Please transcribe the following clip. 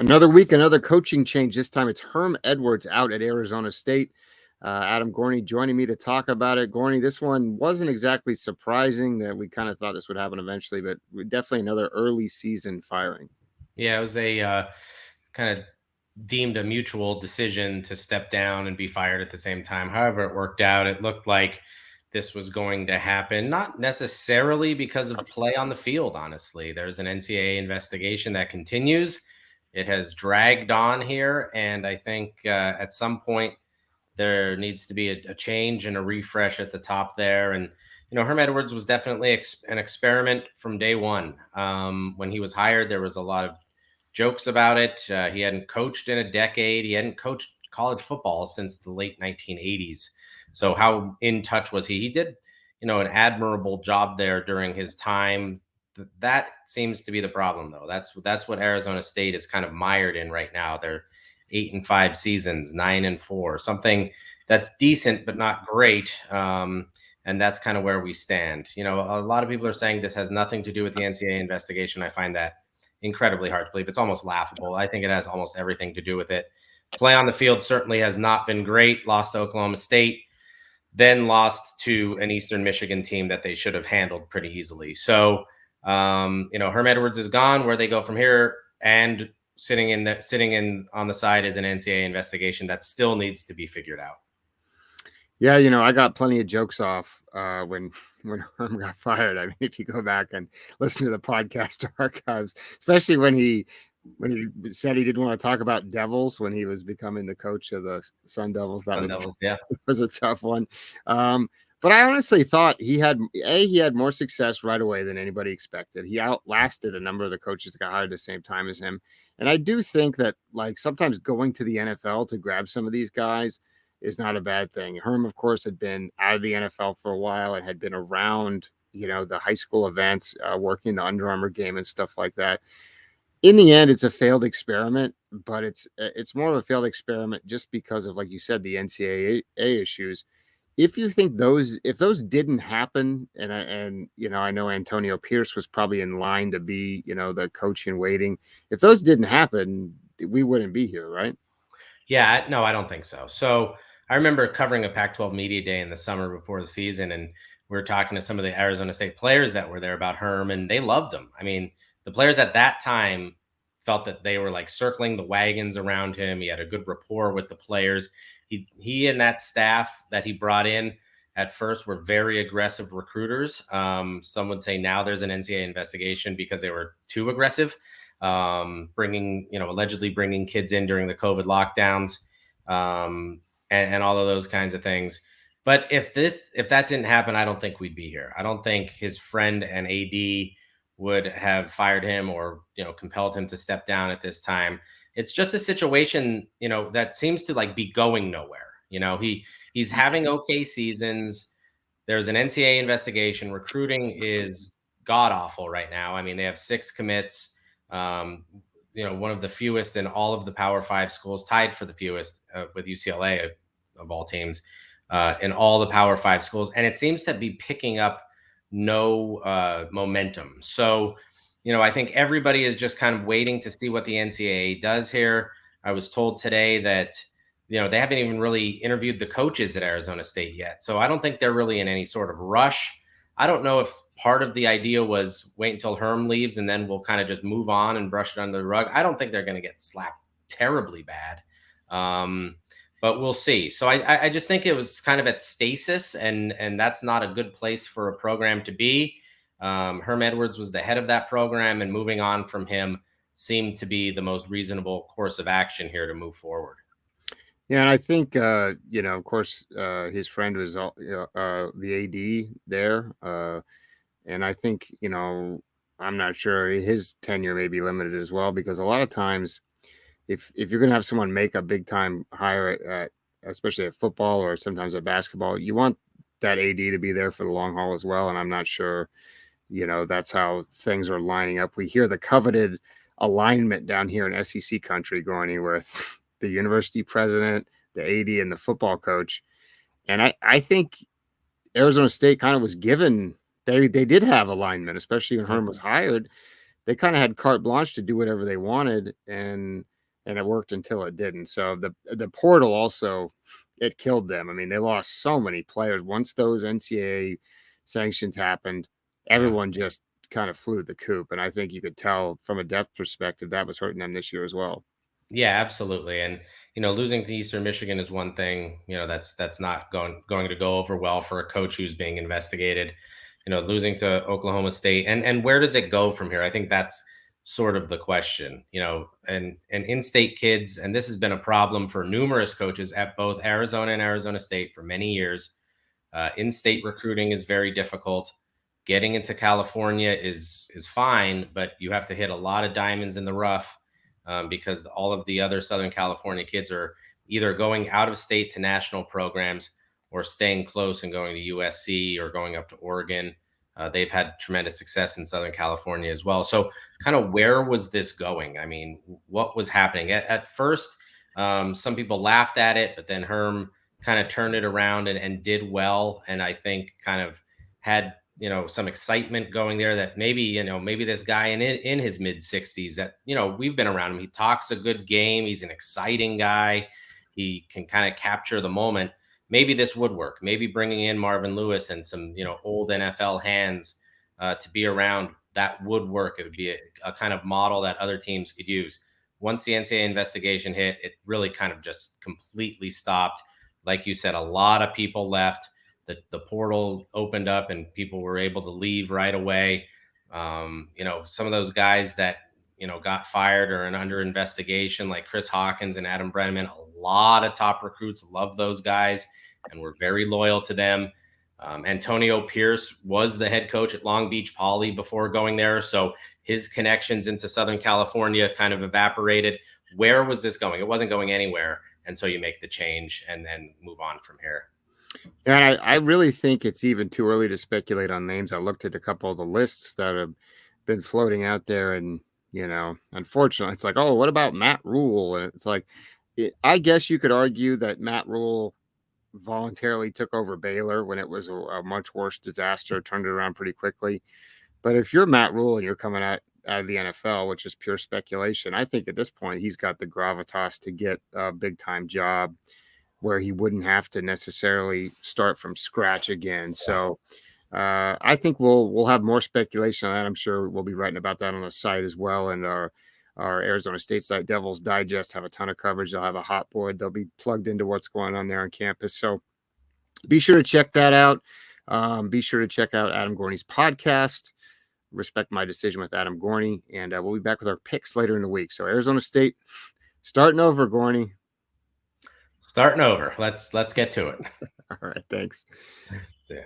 Another week, another coaching change. This time it's Herm Edwards out at Arizona State. Adam Gorney joining me to talk about it. Gorney, this one wasn't exactly surprising that we kind of thought this would happen eventually, but definitely another early season firing. Yeah, it was a kind of deemed a mutual decision to step down and be fired at the same time. However, it worked out. It looked like this was going to happen, not necessarily because of play on the field, honestly. There's an NCAA investigation that continues. It has dragged on here, and I think at some point there needs to be a change and a refresh at the top there. And, Herm Edwards was definitely an experiment from day one. When he was hired, there was a lot of jokes about it. He hadn't coached in a decade. He hadn't coached college football since the late 1980s. So how in touch was he? He did, an admirable job there during his time. That seems to be the problem, though. That's what Arizona State is kind of mired in right now. They're 8-5 seasons, 9-4, something that's decent but not great. And that's kind of where we stand. A lot of people are saying this has nothing to do with the NCAA investigation. I find that incredibly hard to believe. It's almost laughable. I think it has almost everything to do with it. Play on the field certainly has not been great. Lost to Oklahoma State, then lost to an Eastern Michigan team that they should have handled pretty easily. So, Herm Edwards is gone. Where they go from here, and sitting in on the side is an NCAA investigation that still needs to be figured out. Yeah, I got plenty of jokes off when Herm got fired. I mean, if you go back and listen to the podcast archives, especially when he said he didn't want to talk about Devils when he was becoming the coach of the Sun Devils, was a tough one. But I honestly thought he had more success right away than anybody expected. He outlasted a number of the coaches that got hired at the same time as him. And I do think that, like, sometimes going to the NFL to grab some of these guys is not a bad thing. Herm, of course, had been out of the NFL for a while and had been around, the high school events, working the Under Armour game and stuff like that. In the end, it's a failed experiment, but it's more of a failed experiment just because of, like you said, the NCAA issues. If you think if those didn't happen, and I know Antonio Pierce was probably in line to be, the coach in waiting. If those didn't happen, we wouldn't be here, right? Yeah, no, I don't think so. So I remember covering a Pac-12 media day in the summer before the season, and we were talking to some of the Arizona State players that were there about Herm, and they loved him. I mean, the players at that time felt that they were like circling the wagons around him. He had a good rapport with the players. He and that staff that he brought in at first were very aggressive recruiters. Some would say now there's an NCAA investigation because they were too aggressive, allegedly bringing kids in during the COVID lockdowns, and all of those kinds of things. But if that didn't happen, I don't think we'd be here. I don't think his friend and AD would have fired him or, compelled him to step down at this time. It's just a situation, that seems to like be going nowhere. He's having okay seasons. There's an NCAA investigation. Recruiting is god awful right now. I mean, they have 6 commits. One of the fewest in all of the Power 5 schools, tied for the fewest with UCLA of all teams in all the Power 5 schools. And it seems to be picking up no momentum. So, I think everybody is just kind of waiting to see what the NCAA does here. I was told today that, they haven't even really interviewed the coaches at Arizona State yet. So I don't think they're really in any sort of rush. I don't know if part of the idea was wait until Herm leaves and then we'll kind of just move on and brush it under the rug. I don't think they're going to get slapped terribly bad. But we'll see. So I just think it was kind of at stasis, and that's not a good place for a program to be. Herm Edwards was the head of that program, and moving on from him seemed to be the most reasonable course of action here to move forward. Yeah, and I think, of course, his friend was the AD there. And I think, I'm not sure his tenure may be limited as well, because a lot of times if you're going to have someone make a big time hire especially at football or sometimes at basketball, you want that AD to be there for the long haul as well. And I'm not sure, that's how things are lining up. We hear the coveted alignment down here in SEC country going with the university president, the AD, and the football coach. And I think Arizona State kind of was given, they did have alignment, especially when Herm was hired. they kind of had carte blanche to do whatever they wanted, and it worked until it didn't. So the portal also, it killed them. I mean, they lost so many players once those NCAA sanctions happened. Yeah. Everyone just kind of flew the coop, and I think you could tell from a depth perspective that was hurting them this year as well. Yeah, absolutely. And losing to Eastern Michigan is one thing. That's not going to go over well for a coach who's being investigated. Losing to Oklahoma State, and where does it go from here? I think that's sort of the question. And in-state kids, and this has been a problem for numerous coaches at both Arizona and Arizona State for many years. In-state recruiting is very difficult. Getting into California is fine, but you have to hit a lot of diamonds in the rough, because all of the other Southern California kids are either going out of state to national programs or staying close and going to USC or going up to Oregon. They've had tremendous success in Southern California as well. So kind of where was this going? I mean, what was happening? At first, some people laughed at it, but then Herm kind of turned it around and did well. And I think kind of had some excitement going there that maybe this guy in his mid 60s that we've been around him, he talks a good game, he's an exciting guy, he can kind of capture the moment. Maybe this would work. Maybe bringing in Marvin Lewis and some old NFL hands to be around, that would work. It would be a kind of model that other teams could use. Once the NCAA investigation hit, it really kind of just completely stopped. Like you said, a lot of people left. The portal opened up and people were able to leave right away. Some of those guys that got fired or under investigation, like Chris Hawkins and Adam Brenneman, a lot of top recruits love those guys and were very loyal to them. Antonio Pierce was the head coach at Long Beach Poly before going there, so his connections into Southern California kind of evaporated. Where was this going? It wasn't going anywhere, and so you make the change and then move on from here. And I really think it's even too early to speculate on names. I looked at a couple of the lists that have been floating out there, and unfortunately, it's like, oh, what about Matt Rule? And it's like, I guess you could argue that Matt Rule voluntarily took over Baylor when it was a much worse disaster, turned it around pretty quickly. But if you're Matt Rule and you're coming out of the NFL, which is pure speculation, I think at this point he's got the gravitas to get a big time job where he wouldn't have to necessarily start from scratch again. So I think we'll have more speculation on that. I'm sure we'll be writing about that on the site as well. And our Arizona State site, Devil's Digest, have a ton of coverage. They'll have a hot board. They'll be plugged into what's going on there on campus. So be sure to check that out. Be sure to check out Adam Gorney's podcast, Respect My Decision with Adam Gorney. And we'll be back with our picks later in the week. So Arizona State starting over, Gorney. Starting over. Let's get to it. All right. Thanks. Yeah.